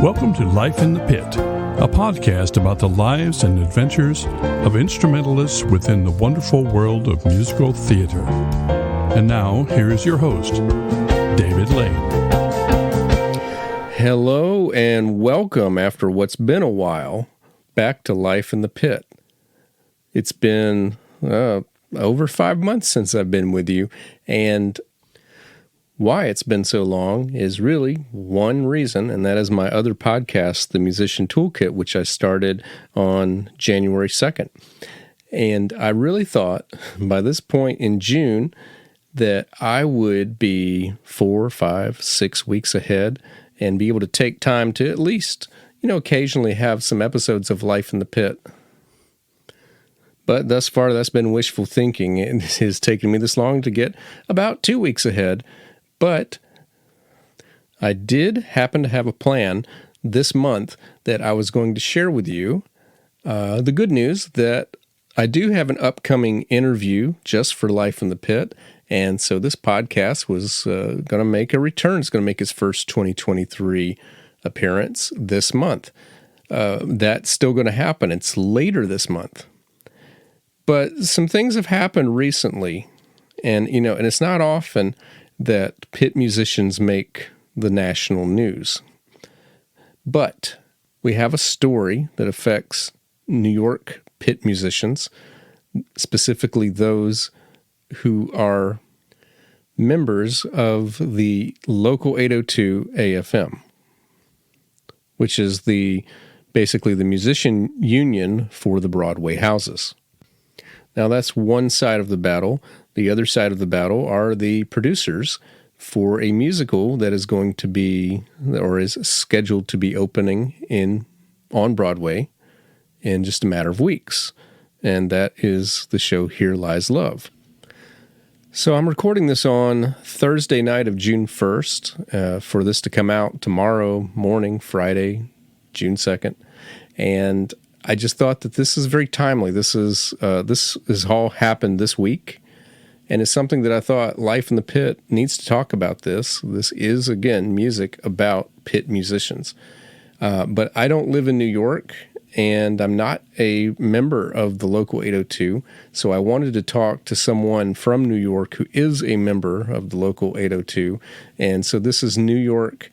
Welcome to Life in the Pit, a podcast about the lives and adventures of instrumentalists within the wonderful world of musical theater. And now, here is your host, David Lane. Hello and welcome after what's been a while back to Life in the Pit. It's been over 5 months since I've been with you, and why it's been so long is really one reason, and that is my other podcast, The Musician Toolkit, which I started on January 2nd. And I really thought by this point in June that I would be 4, 5, 6 weeks ahead and be able to take time to at least, occasionally have some episodes of Life in the Pit. But thus far, that's been wishful thinking. It has taken me this long to get about 2 weeks ahead. But I did happen to have a plan this month that I was going to share with you. The good news that I do have an upcoming interview just for Life in the Pit. And so this podcast was going to make a return. It's going to make its first 2023 appearance this month. That's still going to happen. It's later this month. But some things have happened recently. And, and it's not often that pit musicians make the national news. But we have a story that affects New York pit musicians, specifically those who are members of the local 802 AFM, which is basically the musician union for the Broadway houses. Now that's one side of the battle. The other side of the battle are the producers for a musical that is going to be, or is scheduled to be opening on Broadway in just a matter of weeks. And that is the show Here Lies Love. So I'm recording this on Thursday night of June 1st for this to come out tomorrow morning, Friday, June 2nd. And I just thought that this is very timely. This is all happened this week. And it's something that I thought Life in the Pit needs to talk about this. This is, again, music about pit musicians. But I don't live in New York, and I'm not a member of the local 802, so I wanted to talk to someone from New York who is a member of the local 802. And so this is New York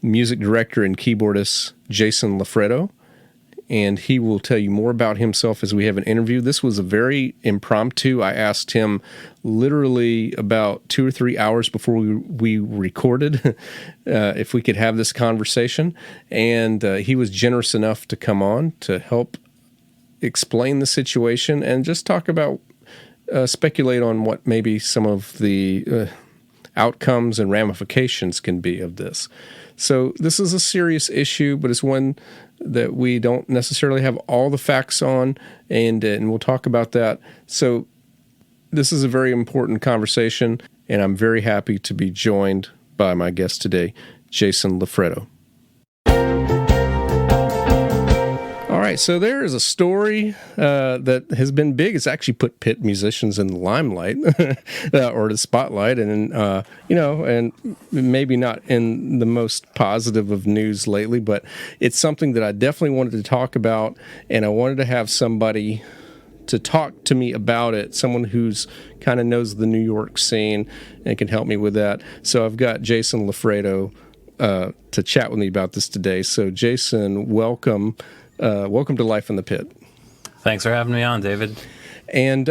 music director and keyboardist Jason Loffredo. And he will tell you more about himself as we have an interview. This was a very impromptu. I asked him literally about 2 or 3 hours before we recorded if we could have this conversation. And he was generous enough to come on to help explain the situation and just talk about, speculate on what maybe some of the outcomes and ramifications can be of this. So this is a serious issue, but it's one that we don't necessarily have all the facts on, and we'll talk about that. So this is a very important conversation, and I'm very happy to be joined by my guest today, Jason Loffredo. All right, so there is a story that has been big. It's actually put pit musicians in the limelight or the spotlight, and and maybe not in the most positive of news lately, but it's something that I definitely wanted to talk about, and I wanted to have somebody to talk to me about it, someone who's kind of knows the New York scene and can help me with that. So I've got Jason Loffredo to chat with me about this today. So Jason, welcome. Welcome to Life in the Pit. Thanks for having me on, David. And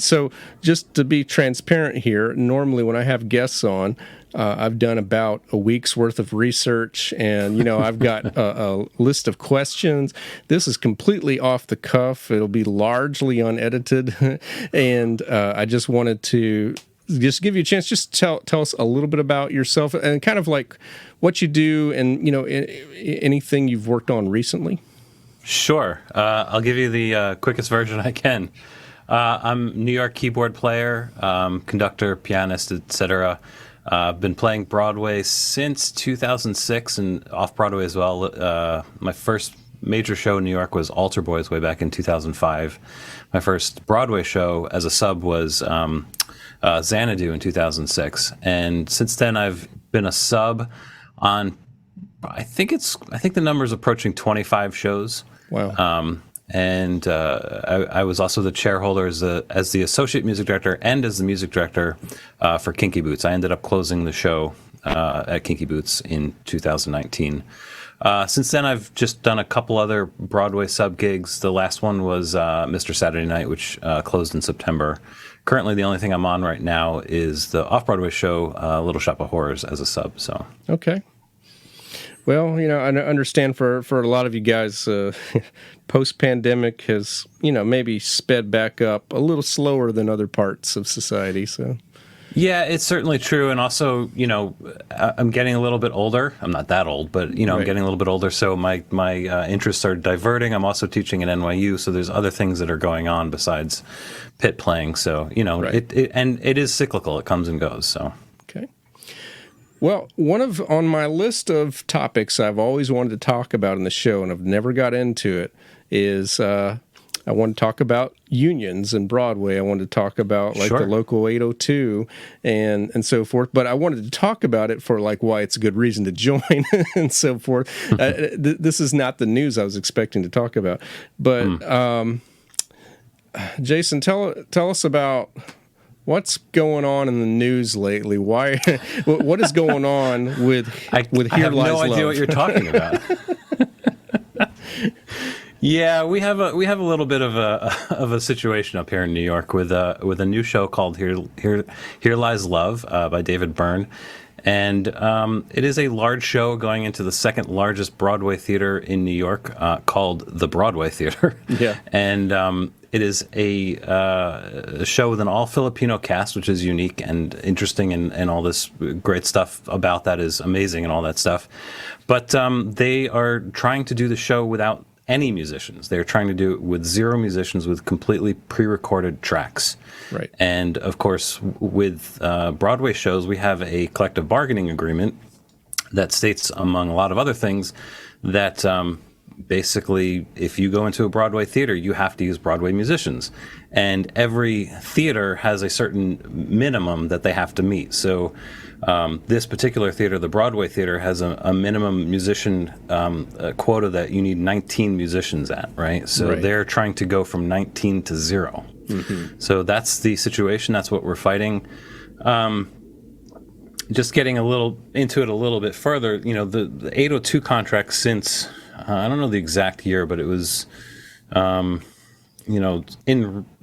so just to be transparent here, normally when I have guests on, I've done about a week's worth of research, and, I've got a list of questions. This is completely off the cuff. It'll be largely unedited, and I just wanted to just give you a chance, just tell us a little bit about yourself and kind of like what you do and, anything you've worked on recently. Sure. I'll give you the quickest version I can. I'm a New York keyboard player, conductor, pianist, etc. Been playing Broadway since 2006 and off-Broadway as well. My first major show in New York was Altar Boys way back in 2005. My first Broadway show as a sub was Xanadu in 2006. And since then, I've been a sub on I think the number's approaching 25 shows. Wow. And I was also the chairholder as the associate music director and as the music director for Kinky Boots. I ended up closing the show at Kinky Boots in 2019. Since then, I've just done a couple other Broadway sub gigs. The last one was Mr. Saturday Night, which closed in September. Currently, the only thing I'm on right now is the off-Broadway show, Little Shop of Horrors, as a sub. So okay. Well, I understand for a lot of you guys, post-pandemic has, maybe sped back up a little slower than other parts of society. So, yeah, it's certainly true. And also, I'm getting a little bit older. I'm not that old, but, Right. I'm getting a little bit older. So my interests are diverting. I'm also teaching at NYU. So there's other things that are going on besides pit playing. So, Right. it is cyclical. It comes and goes. So. Okay. Well, on my list of topics I've always wanted to talk about in the show, and I've never got into it, is I want to talk about unions and Broadway. I wanted to talk about Sure. the local 802 and so forth. But I wanted to talk about it for why it's a good reason to join and so forth. This is not the news I was expecting to talk about. But Jason, tell us about what's going on in the news lately. Why? What is going on with I Here have Lies no idea Love? what you're talking about. Yeah, we have a little bit of a situation up here in New York with a new show called Here Lies Love by David Byrne, and it is a large show going into the second largest Broadway theater in New York, called the Broadway Theater. Yeah, and it is a show with an all-Filipino cast, which is unique and interesting, and all this great stuff about that is amazing and all that stuff. But they are trying to do the show without any musicians. They're trying to do it with 0 musicians, with completely pre-recorded tracks. right. And, of course, with Broadway shows, we have a collective bargaining agreement that states, among a lot of other things, that basically, if you go into a Broadway theater, you have to use Broadway musicians. And every theater has a certain minimum that they have to meet. So this particular theater, the Broadway Theater, has a minimum musician quota that you need 19 musicians at, right? So Right. they're trying to go from 19 to 0. Mm-hmm. So that's the situation. That's what we're fighting. Just getting into it a little bit further, the 802 contract since... I don't know the exact year, but it was, in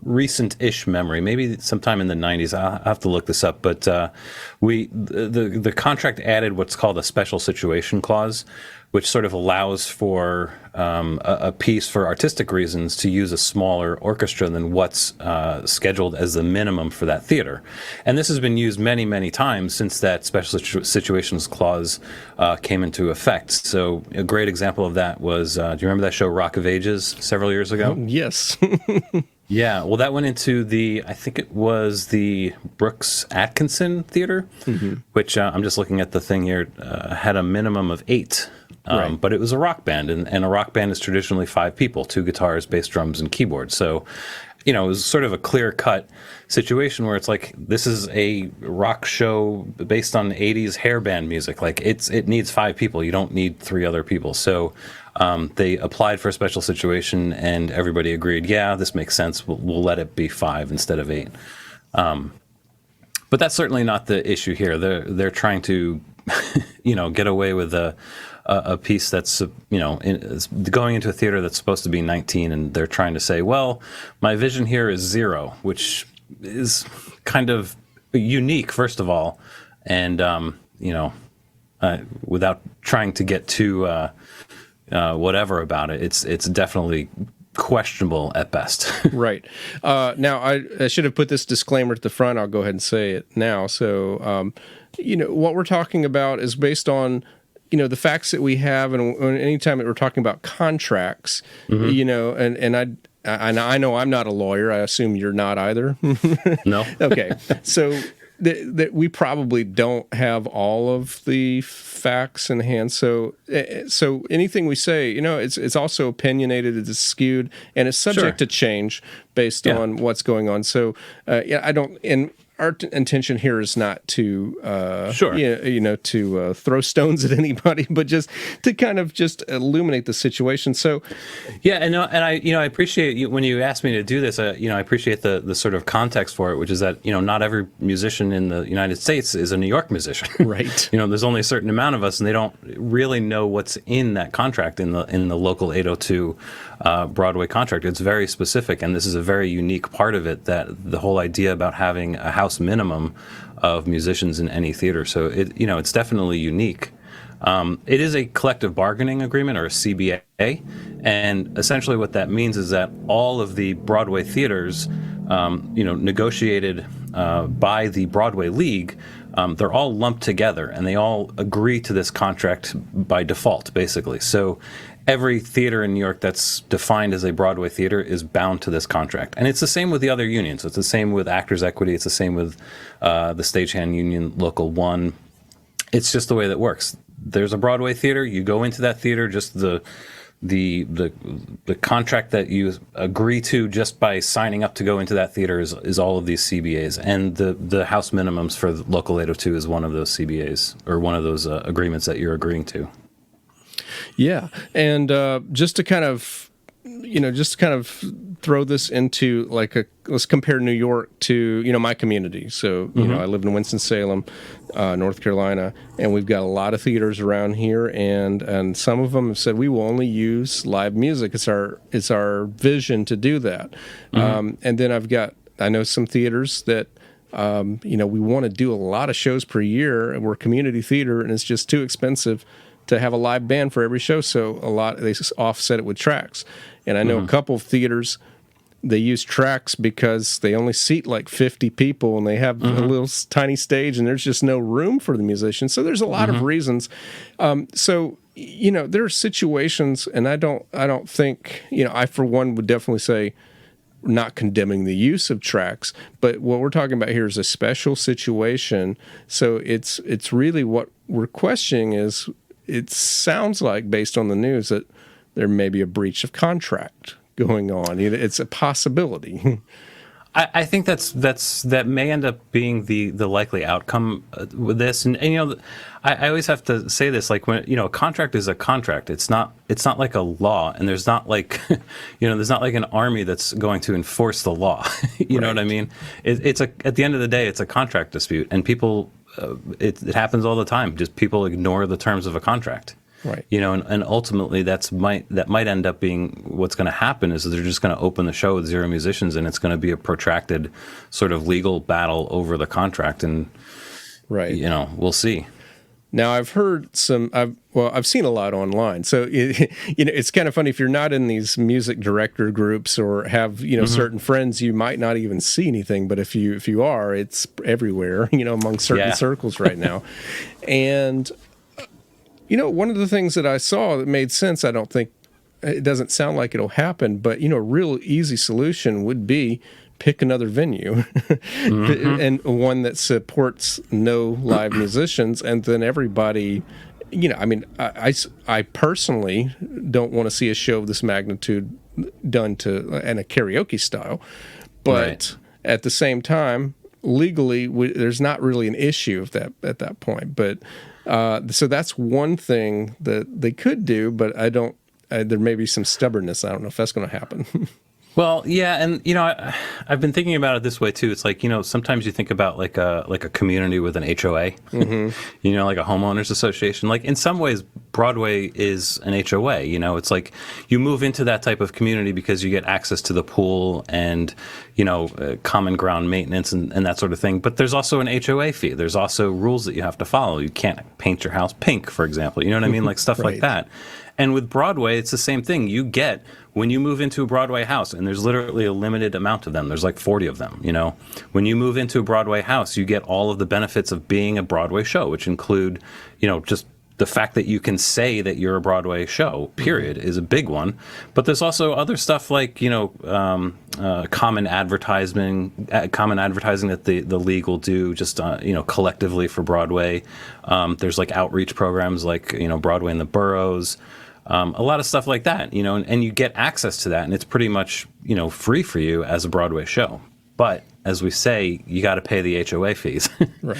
recent-ish memory, maybe sometime in the 90s. I'll have to look this up. But the contract added what's called a special situation clause, which sort of allows for a piece for artistic reasons to use a smaller orchestra than what's scheduled as the minimum for that theater. And this has been used many, many times since that special situations clause came into effect. So a great example of that was, do you remember that show Rock of Ages several years ago? Yes. Yeah, well, that went into I think it was the Brooks Atkinson Theater, which I'm just looking at the thing here, had a minimum of 8. Right. But it was a rock band, and a rock band is traditionally 5 people, 2 guitars, bass, drums, and keyboard. So, it was sort of a clear-cut situation where it's like, this is a rock show based on 80s hair band music. It needs 5 people. You don't need 3 other people. So they applied for a special situation, and everybody agreed, yeah, this makes sense. We'll let it be 5 instead of 8. But that's certainly not the issue here. They're trying to, get away with a piece that's, is going into a theater that's supposed to be 19, and they're trying to say, well, my vision here is 0, which is kind of unique, first of all, and, without trying to get too whatever about it, it's definitely questionable at best. Right. Now, I should have put this disclaimer at the front. I'll go ahead and say it now. So, what we're talking about is based on, the facts that we have, and anytime that we're talking about contracts, and I know I'm not a lawyer. I assume you're not either. No. Okay. So that we probably don't have all of the facts in hand. So anything we say, it's also opinionated, it's skewed, and it's subject Sure. to change. based Yeah. on what's going on. So, I don't, and our intention here is not to, Sure. to throw stones at anybody, but just to kind of just illuminate the situation. So, Yeah, and I appreciate you when you asked me to do this. I appreciate the sort of context for it, which is that not every musician in the United States is a New York musician. Right. There's only a certain amount of us, and they don't really know what's in that contract in the local 802 Broadway contract. It's very specific, and this is a very unique part of it. That the whole idea about having a house minimum of musicians in any theater. So it's definitely unique. It is a collective bargaining agreement, or a CBA, and essentially what that means is that all of the Broadway theaters, negotiated by the Broadway League, they're all lumped together, and they all agree to this contract by default, basically. So every theater in New York that's defined as a Broadway theater is bound to this contract. And it's the same with the other unions. It's the same with Actors Equity. It's the same with the Stagehand Union Local 1. It's just the way that works. There's a Broadway theater. You go into that theater, just the contract that you agree to just by signing up to go into that theater is all of these CBAs. And the house minimums for the Local 802 is one of those CBAs, or one of those agreements that you're agreeing to. Yeah, and just to kind of throw this into let's compare New York to my community. So I live in Winston-Salem, North Carolina, and we've got a lot of theaters around here, and some of them have said we will only use live music. It's our vision to do that. And then I know some theaters that we want to do a lot of shows per year, and we're a community theater, and it's just too expensive to have a live band for every show, so they offset it with tracks. And I know a couple of theaters, they use tracks because they only seat like 50 people, and they have a little tiny stage, and there's just no room for the musicians. So there's a lot of reasons. There are situations, and I don't think, I for one would definitely say, not condemning the use of tracks, but what we're talking about here is a special situation. So it's really what we're questioning is, it sounds like, based on the news, that there may be a breach of contract going on. It's a possibility. I think that may end up being the likely outcome with this. And I always have to say this, like, when a contract is a contract. It's not like a law, and there's not like there's not like an army that's going to enforce the law. You know what I mean? At the end of the day, it's a contract dispute, and people. It happens all the time. Just people ignore the terms of a contract, right? And ultimately that might end up being what's going to happen is that they're just going to open the show with 0 musicians, and it's going to be a protracted sort of legal battle over the contract, and we'll see. Now, I've heard I've seen a lot online. So, it's kind of funny if you're not in these music director groups or have, certain friends, you might not even see anything. But if you are, it's everywhere, among certain circles right now. And, one of the things that I saw that made sense, I don't think, it doesn't sound like it'll happen, but, a real easy solution would be pick another venue and one that supports no live musicians, and then everybody, I personally don't want to see a show of this magnitude done in a karaoke style, but at the same time, legally, there's not really an issue at that point. But so that's one thing that they could do, but I don't. There may be some stubbornness. I don't know if that's going to happen. Well, yeah, and I've been thinking about it this way too. It's like sometimes you think about like a community with an HOA, like a homeowners association. Like in some ways, Broadway is an HOA. It's like you move into that type of community because you get access to the pool and common ground maintenance and that sort of thing. But there's also an HOA fee. There's also rules that you have to follow. You can't paint your house pink, for example. You know what I mean? Like stuff like that. And with Broadway, it's the same thing. You get, when you move into a Broadway house, and there's literally a limited amount of them. There's like 40 of them, When you move into a Broadway house, you get all of the benefits of being a Broadway show, which include, just the fact that you can say that you're a Broadway show, period, is a big one. But there's also other stuff like, common advertising that the league will do just, collectively for Broadway. There's like outreach programs like, Broadway in the boroughs. a lot of stuff like that, and you get access to that, and it's pretty much, free for you as a Broadway show. But as we say, you got to pay the HOA fees, Right.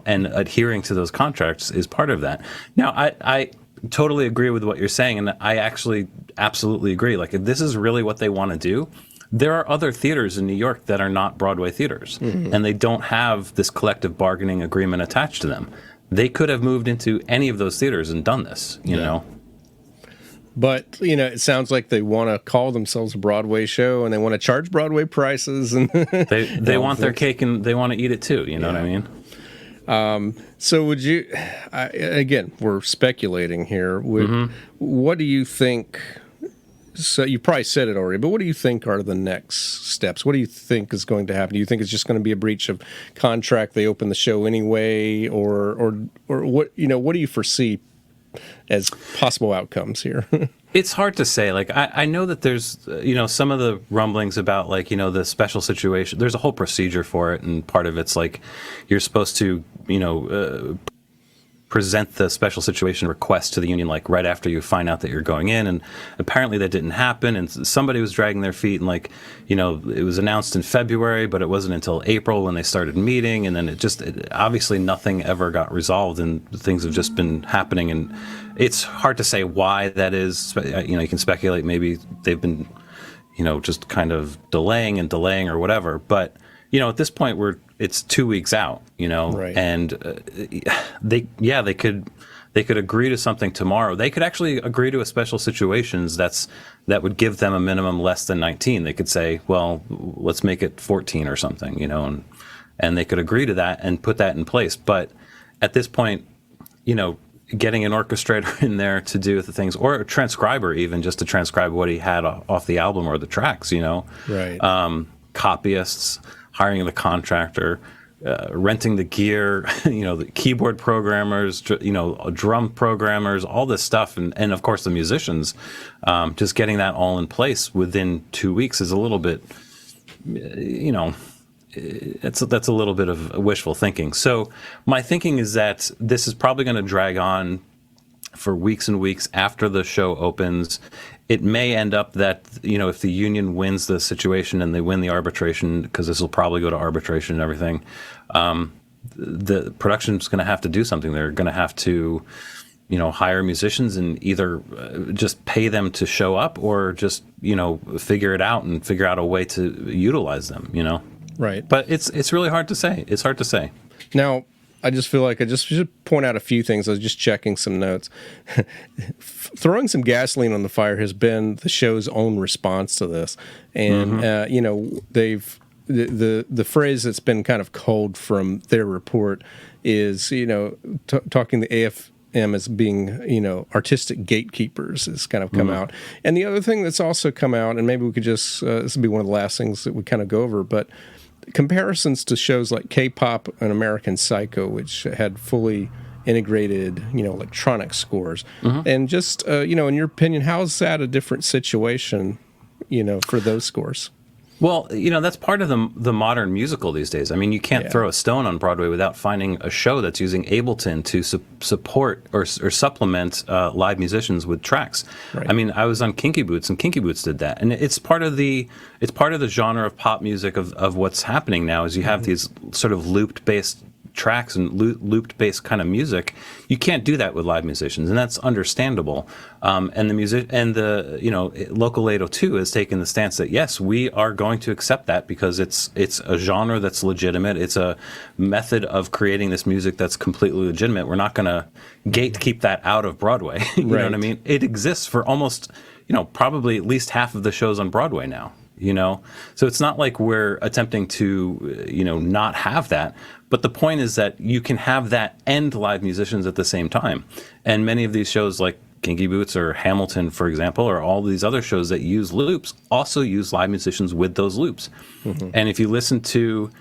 And adhering to those contracts is part of that. Now, I totally agree with what you're saying, and I actually absolutely agree. Like, if this is really what they want to do, there are other theaters in New York that are not Broadway theaters, and they don't have this collective bargaining agreement attached to them. They could have moved into any of those theaters and done this, you know? But, it sounds like they want to call themselves a Broadway show, and they want to charge Broadway prices. And they want their cake, and they want to eat it too, you know what I mean? So would you, again, we're speculating here. What do you think? So you probably said it already, but what do you think are the next steps? What do you think is going to happen? Do you think it's just going to be a breach of contract? They open the show anyway, or what? What do you foresee as possible outcomes here? It's hard to say. Like, I know that there's, some of the rumblings about, like, the special situation. There's a whole procedure for it, and part of it's like you're supposed to, present the special situation request to the union, like, right after you find out that you're going in. And apparently that didn't happen. And somebody was dragging their feet, and, like, it was announced in February, but it wasn't until April when they started meeting. And then obviously nothing ever got resolved, and things have just been happening. And it's hard to say why that is. You can speculate. Maybe they've been, just kind of delaying or whatever. But, at this point it's 2 weeks out, Right. And they could agree to something tomorrow. They could actually agree to a special situations that would give them a minimum less than 19. They could say, well, let's make it 14 or something, and they could agree to that and put that in place. But at this point, getting an orchestrator in there to do the things, or a transcriber even, just to transcribe what he had off the album or the tracks, Right. Copyists, hiring the contractor, renting the gear, the keyboard programmers, drum programmers, all this stuff, and of course the musicians, just getting that all in place within 2 weeks is a little bit, that's a little bit of wishful thinking. So my thinking is that this is probably going to drag on for weeks and weeks after the show opens. It may end up that, if the union wins the situation and they win the arbitration, because this will probably go to arbitration and everything, the production's going to have to do something. They're going to have to, hire musicians and either just pay them to show up, or just, figure it out and figure out a way to utilize them, Right. But it's really hard to say. It's hard to say. Now, I just feel like I just should point out a few things. I was just checking some notes. Throwing some gasoline on the fire has been the show's own response to this, and they've the phrase that's been kind of culled from their report is talking the AFM as being artistic gatekeepers has kind of come out. And the other thing that's also come out, and maybe we could just this would be one of the last things that we kind of go over, but comparisons to shows like K-pop and American Psycho, which had fully integrated, electronic scores. And just, in your opinion, how is that a different situation, for those scores? Well, that's part of the modern musical these days. I mean, you can't throw a stone on Broadway without finding a show that's using Ableton to support or supplement live musicians with tracks. Right. I mean, I was on Kinky Boots, and Kinky Boots did that, and it's part of the genre of pop music of what's happening now. Is you have these sort of looped based tracks and looped based kind of music. You can't do that with live musicians, and that's understandable. And the local 802 has taken the stance that yes, we are going to accept that because it's a genre that's legitimate. It's a method of creating this music that's completely legitimate. We're not going to gatekeep that out of Broadway. You know what I mean? It exists for almost, probably at least half of the shows on Broadway now. So it's not like we're attempting to, not have that. But the point is that you can have that and live musicians at the same time. And many of these shows like Kinky Boots or Hamilton, for example, or all these other shows that use loops also use live musicians with those loops. And if you listen to,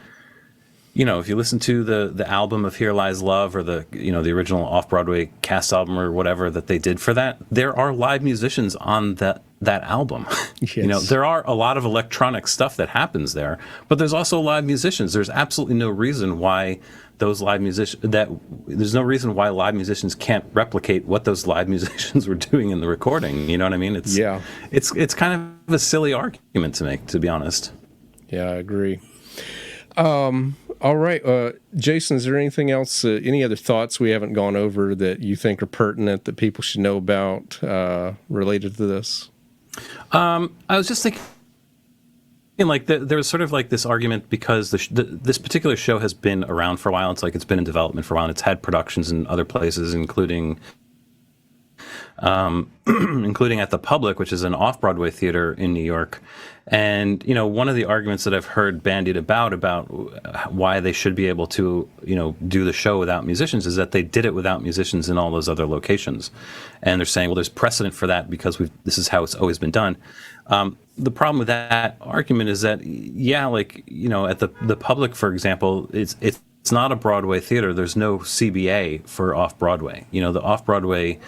the album of Here Lies Love, or the original off-Broadway cast album or whatever that they did for that, there are live musicians on that album. Yes. You know, there are a lot of electronic stuff that happens there, but there's also live musicians. There's absolutely no reason why there's no reason why live musicians can't replicate what those live musicians were doing in the recording. You know what I mean? It's kind of a silly argument to make, to be honest. Yeah, I agree. All right. Jason, is there anything else, any other thoughts we haven't gone over that you think are pertinent that people should know about related to this? I was just thinking, like, there was sort of like this argument because this particular show has been around for a while. It's like it's been in development for a while. And it's had productions in other places, including at the Public, which is an off-Broadway theater in New York. And, you know, one of the arguments that I've heard bandied about why they should be able to, you know, do the show without musicians is that they did it without musicians in all those other locations. And they're saying, well, there's precedent for that because this is how it's always been done. The problem with that argument is that, yeah, like, you know, at the Public, for example, it's not a Broadway theater. There's no CBA for off-Broadway. You know, the off-Broadway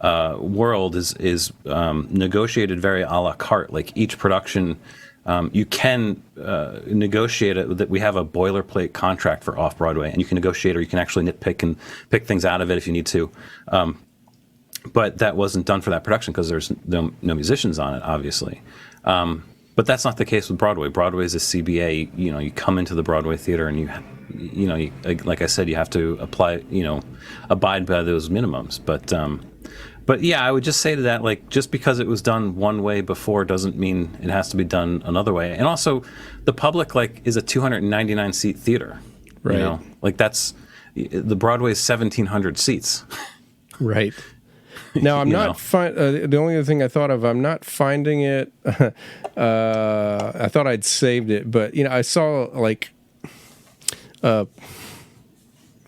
world is negotiated very a la carte. Like each production, you can negotiate it. That we have a boilerplate contract for off-Broadway, and you can negotiate, or you can actually nitpick and pick things out of it if you need to. But that wasn't done for that production because there's no musicians on it, obviously. But that's not the case with Broadway. Broadway is a CBA. You know, you come into the Broadway theater and you know, like I said, you have to abide by those minimums. But yeah, I would just say to that, like, just because it was done one way before doesn't mean it has to be done another way. And also, the Public, like, is a 299 seat theater. Right. You know, like the Broadway's 1,700 seats. Right. Now, I'm not the only other thing I thought of, I'm not finding it. I thought I'd saved it, but, you know, I saw, like, a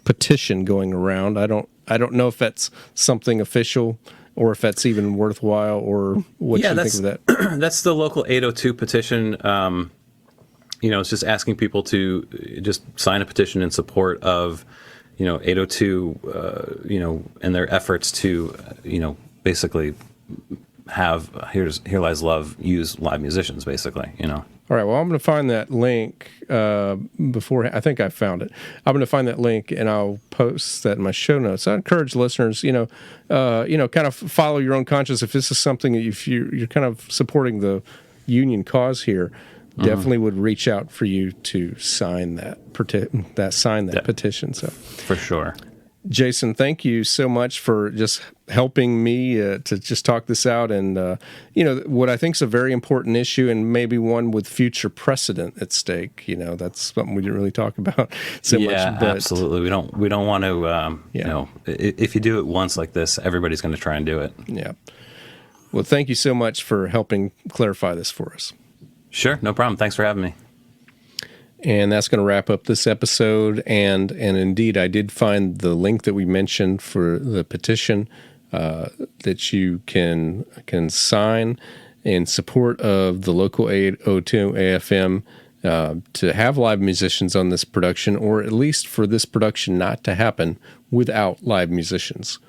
petition going around. I don't know if that's something official or if that's even worthwhile, or what you think of that. That's the local 802 petition. You know, it's just asking people to just sign a petition in support of, you know, 802, you know, and their efforts to, you know, basically have Here Lies Love use live musicians, basically, you know. All right, well, I'm going to find that link before. I think I found it. I'm going to find that link, and I'll post that in my show notes. I encourage listeners, you know, kind of follow your own conscience. If this is something that if you're kind of supporting the union cause here, definitely would reach out for you to sign that petition. So for sure. Jason, thank you so much for just helping me to just talk this out, and you know, what I think is a very important issue, and maybe one with future precedent at stake. You know, that's something we didn't really talk about so much. Yeah, absolutely. We don't want to. You know, if you do it once like this, everybody's going to try and do it. Yeah. Well, thank you so much for helping clarify this for us. Sure, no problem. Thanks for having me. And that's going to wrap up this episode. And indeed, I did find the link that we mentioned for the petition that you can sign in support of the local 802 AFM to have live musicians on this production, or at least for this production not to happen without live musicians.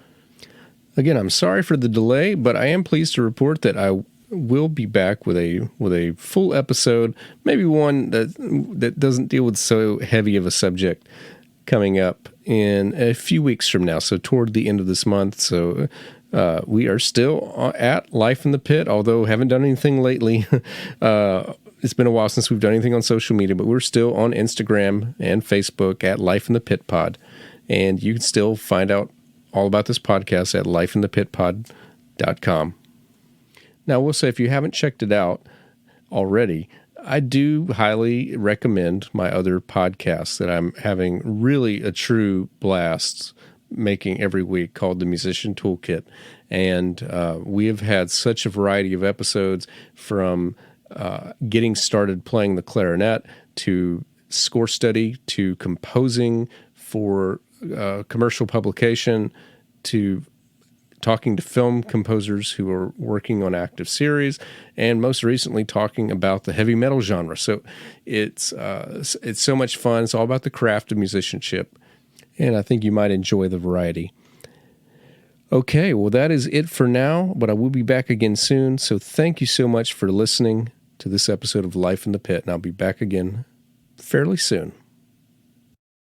Again, I'm sorry for the delay, but I am pleased to report that I will be back with a full episode, maybe one that doesn't deal with so heavy of a subject, coming up in a few weeks from now, so toward the end of this month. So we are still at Life in the Pit, although haven't done anything lately. It's been a while since we've done anything on social media, but we're still on Instagram and Facebook at Life in the Pit Pod, and you can still find out all about this podcast at lifeinthepitpod.com. Now, we'll say if you haven't checked it out already, I do highly recommend my other podcasts that I'm having really a true blast making every week, called The Musician Toolkit. And we have had such a variety of episodes, from getting started playing the clarinet to score study to composing for commercial publication to talking to film composers who are working on active series, and most recently talking about the heavy metal genre. So it's so much fun. It's all about the craft of musicianship, and I think you might enjoy the variety. Okay, well, that is it for now, but I will be back again soon. So thank you so much for listening to this episode of Life in the Pit, and I'll be back again fairly soon.